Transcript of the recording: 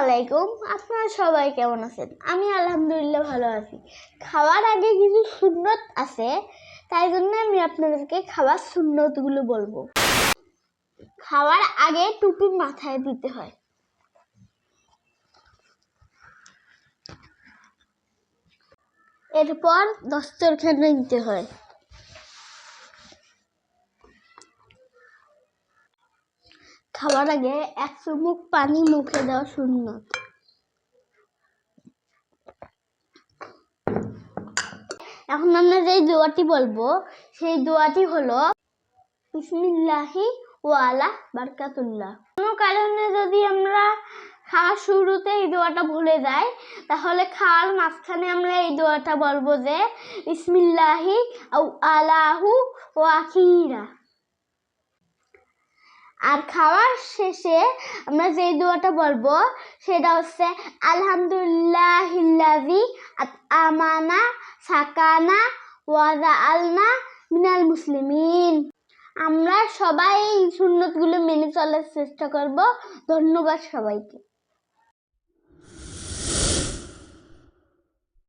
আলাইকুম, আপনারা সবাই কেমন আছেন? আমি আলহামদুলিল্লাহ ভালো আছি। খাওয়ার আগে কিছু সুন্নত আছে, তাই জন্য আমি আপনাদেরকে খাওয়ার সুন্নতগুলো বলবো। খাওয়ার আগে টুপি মাথায় দিতে হয়। এরপর দস্তরখানা দিতে হয়। খাওয়ার আগে 1 চুমুক পানি মুখে দেওয়া সুন্নত। এখন আমরা যে দোয়াটি বলবো সেই দোয়াটি হলো বিসমিল্লাহি ওয়া আলা বারাকাতুল্লাহ। কোনো কারণে যদি আমরা খাওয়ার শুরুতে এই দোয়াটা ভুলে যাই, তাহলে খাওয়ার মাঝখানে আমরা এই দোয়াটা বলবো যে বিসমিল্লাহি আলাহু ওয়া আখিরা। আর খাওয়ার শেষে আমরা যে দোয়াটা বলবো সেটা হচ্ছে আলহামদুলিল্লাহিল্লাযী আত'আমানা সাকানা ওয়া জাআলনা মিনাল মুসলিমিন। আমরা সবাই এই সুন্নতগুলো মেনে চলার চেষ্টা করব। ধন্যবাদ সবাইকে।